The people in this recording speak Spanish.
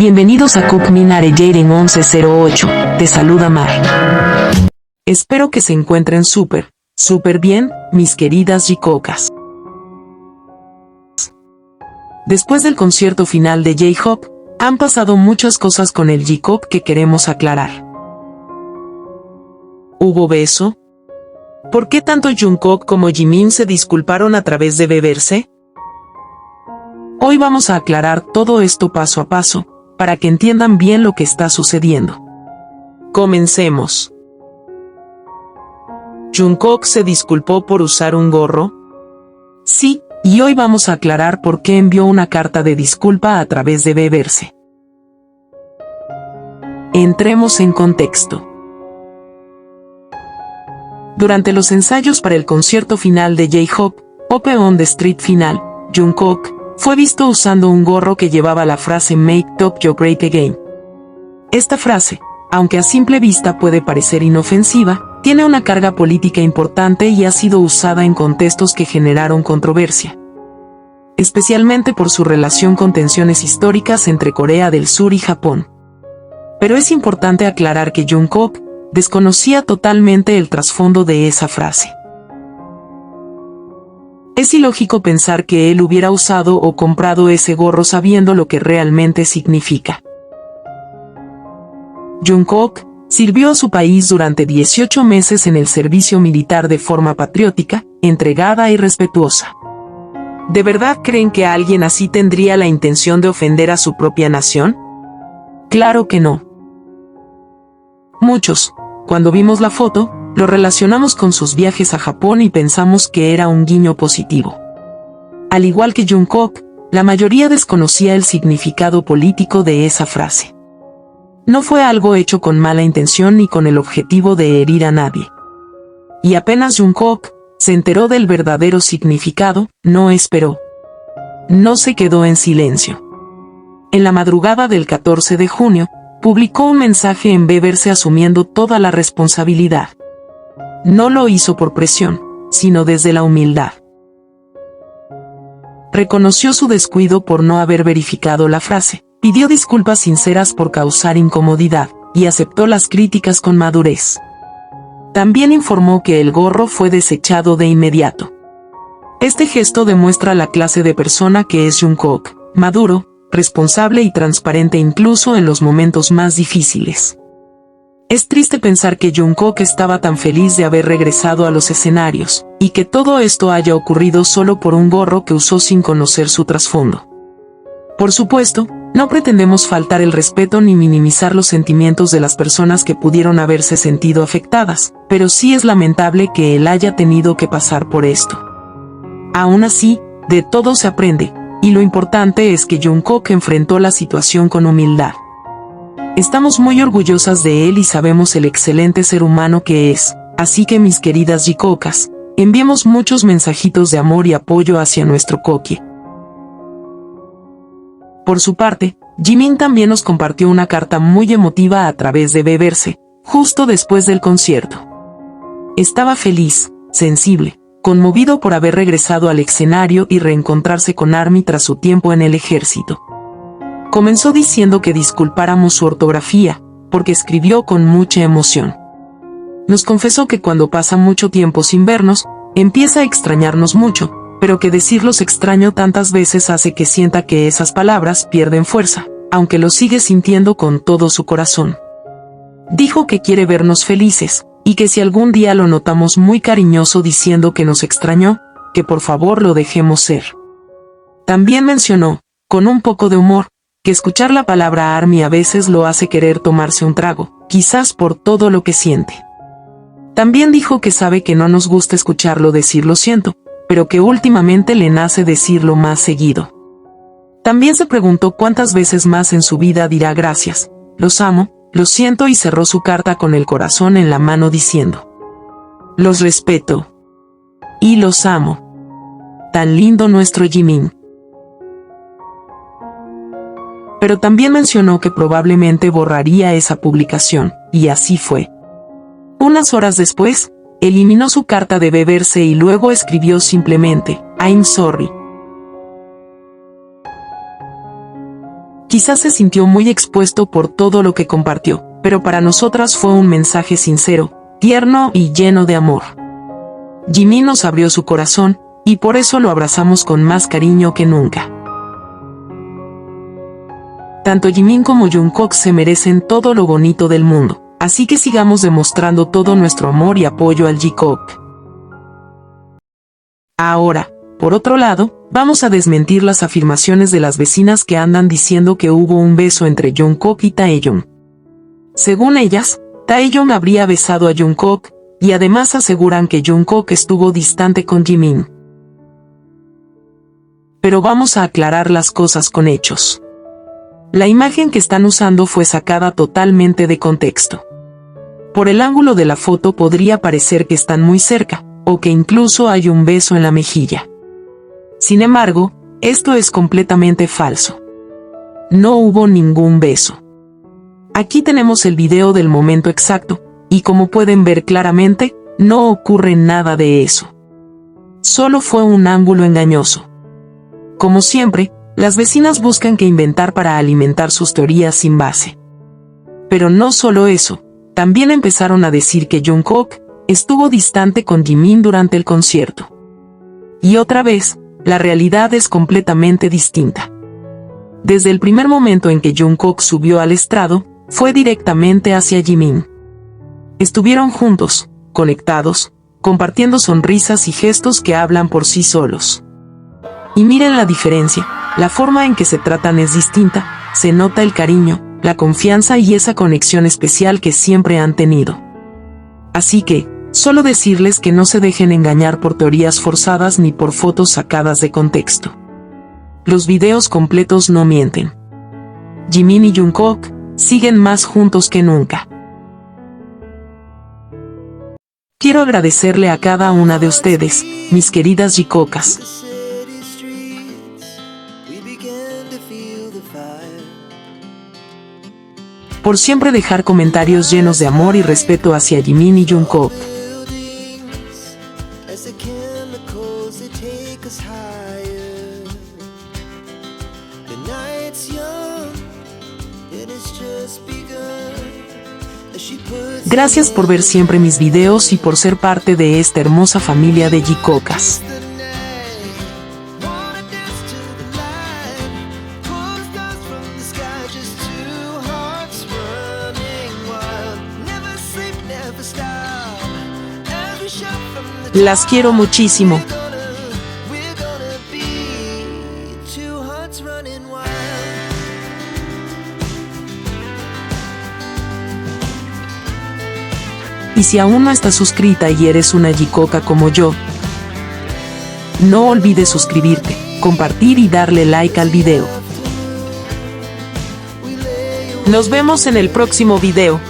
Bienvenidos a Cook Minare Jaden 1108, te saluda Mar. Espero que se encuentren súper bien, mis queridas Jicocas. Después del concierto final de J-Hope, han pasado muchas cosas con el J-Pop que queremos aclarar. ¿Hubo beso? ¿Por qué tanto Jungkook como Jimin se disculparon a través de beberse? Hoy vamos a aclarar todo esto paso a paso, para que entiendan bien lo que está sucediendo. Comencemos. ¿Jungkook se disculpó por usar un gorro? Sí, y hoy vamos a aclarar por qué envió una carta de disculpa a través de beberse. Entremos en contexto. Durante los ensayos para el concierto final de J-Hope, Ope on the Street final, Jungkook fue visto usando un gorro que llevaba la frase Make Tokyo Great Again. Esta frase, aunque a simple vista puede parecer inofensiva, tiene una carga política importante y ha sido usada en contextos que generaron controversia, especialmente por su relación con tensiones históricas entre Corea del Sur y Japón. Pero es importante aclarar que Jungkook desconocía totalmente el trasfondo de esa frase. Es ilógico pensar que él hubiera usado o comprado ese gorro sabiendo lo que realmente significa. Jungkook sirvió a su país durante 18 meses en el servicio militar de forma patriótica, entregada y respetuosa. ¿De verdad creen que alguien así tendría la intención de ofender a su propia nación? Claro que no. Muchos, cuando vimos la foto, lo relacionamos con sus viajes a Japón y pensamos que era un guiño positivo. Al igual que Jungkook, la mayoría desconocía el significado político de esa frase. No fue algo hecho con mala intención ni con el objetivo de herir a nadie. Y apenas Jungkook se enteró del verdadero significado, no esperó. No se quedó en silencio. En la madrugada del 14 de junio, publicó un mensaje en beberse asumiendo toda la responsabilidad. No lo hizo por presión, sino desde la humildad. Reconoció su descuido por no haber verificado la frase, pidió disculpas sinceras por causar incomodidad, y aceptó las críticas con madurez. También informó que el gorro fue desechado de inmediato. Este gesto demuestra la clase de persona que es Jungkook, maduro, responsable y transparente incluso en los momentos más difíciles. Es triste pensar que Jungkook estaba tan feliz de haber regresado a los escenarios, y que todo esto haya ocurrido solo por un gorro que usó sin conocer su trasfondo. Por supuesto, no pretendemos faltar el respeto ni minimizar los sentimientos de las personas que pudieron haberse sentido afectadas, pero sí es lamentable que él haya tenido que pasar por esto. Aún así, de todo se aprende, y lo importante es que Jungkook enfrentó la situación con humildad. Estamos muy orgullosas de él y sabemos el excelente ser humano que es, así que mis queridas Jicocas, enviemos muchos mensajitos de amor y apoyo hacia nuestro Kokie. Por su parte, Jimin también nos compartió una carta muy emotiva a través de beberse, justo después del concierto. Estaba feliz, sensible, conmovido por haber regresado al escenario y reencontrarse con ARMY tras su tiempo en el ejército. Comenzó diciendo que disculpáramos su ortografía, porque escribió con mucha emoción. Nos confesó que cuando pasa mucho tiempo sin vernos, empieza a extrañarnos mucho, pero que decirlos extraño tantas veces hace que sienta que esas palabras pierden fuerza, aunque lo sigue sintiendo con todo su corazón. Dijo que quiere vernos felices, y que si algún día lo notamos muy cariñoso diciendo que nos extrañó, que por favor lo dejemos ser. También mencionó, con un poco de humor, que escuchar la palabra ARMY a veces lo hace querer tomarse un trago, quizás por todo lo que siente. También dijo que sabe que no nos gusta escucharlo decir lo siento, pero que últimamente le nace decirlo más seguido. También se preguntó cuántas veces más en su vida dirá gracias, los amo, lo siento y cerró su carta con el corazón en la mano diciendo: los respeto. Y los amo. Tan lindo nuestro Jimin. Pero también mencionó que probablemente borraría esa publicación, y así fue. Unas horas después, eliminó su carta de beberse y luego escribió simplemente, I'm sorry. Quizás se sintió muy expuesto por todo lo que compartió, pero para nosotras fue un mensaje sincero, tierno y lleno de amor. Jimin nos abrió su corazón, y por eso lo abrazamos con más cariño que nunca. Tanto Jimin como Jungkook se merecen todo lo bonito del mundo, así que sigamos demostrando todo nuestro amor y apoyo al J-Cock. Ahora, por otro lado, vamos a desmentir las afirmaciones de las vecinas que andan diciendo que hubo un beso entre Jungkook y Taeyong. Según ellas, Taeyong habría besado a Jungkook, y además aseguran que Jungkook estuvo distante con Jimin. Pero vamos a aclarar las cosas con hechos. La imagen que están usando fue sacada totalmente de contexto. Por el ángulo de la foto podría parecer que están muy cerca, o que incluso hay un beso en la mejilla. Sin embargo, esto es completamente falso. No hubo ningún beso. Aquí tenemos el video del momento exacto, y como pueden ver claramente, no ocurre nada de eso. Solo fue un ángulo engañoso. Como siempre, las vecinas buscan qué inventar para alimentar sus teorías sin base. Pero no solo eso, también empezaron a decir que Jungkook estuvo distante con Jimin durante el concierto. Y otra vez, la realidad es completamente distinta. Desde el primer momento en que Jungkook subió al estrado, fue directamente hacia Jimin. Estuvieron juntos, conectados, compartiendo sonrisas y gestos que hablan por sí solos. Y miren la diferencia, la forma en que se tratan es distinta, se nota el cariño, la confianza y esa conexión especial que siempre han tenido. Así que, solo decirles que no se dejen engañar por teorías forzadas ni por fotos sacadas de contexto. Los videos completos no mienten. Jimin y Jungkook siguen más juntos que nunca. Quiero agradecerle a cada una de ustedes, mis queridas J-Cocas, por siempre dejar comentarios llenos de amor y respeto hacia Jimin y Jungkook. Gracias por ver siempre mis videos y por ser parte de esta hermosa familia de J-Cocas. Las quiero muchísimo. Y si aún no estás suscrita y eres una J-Coca como yo, no olvides suscribirte, compartir y darle like al video. Nos vemos en el próximo video.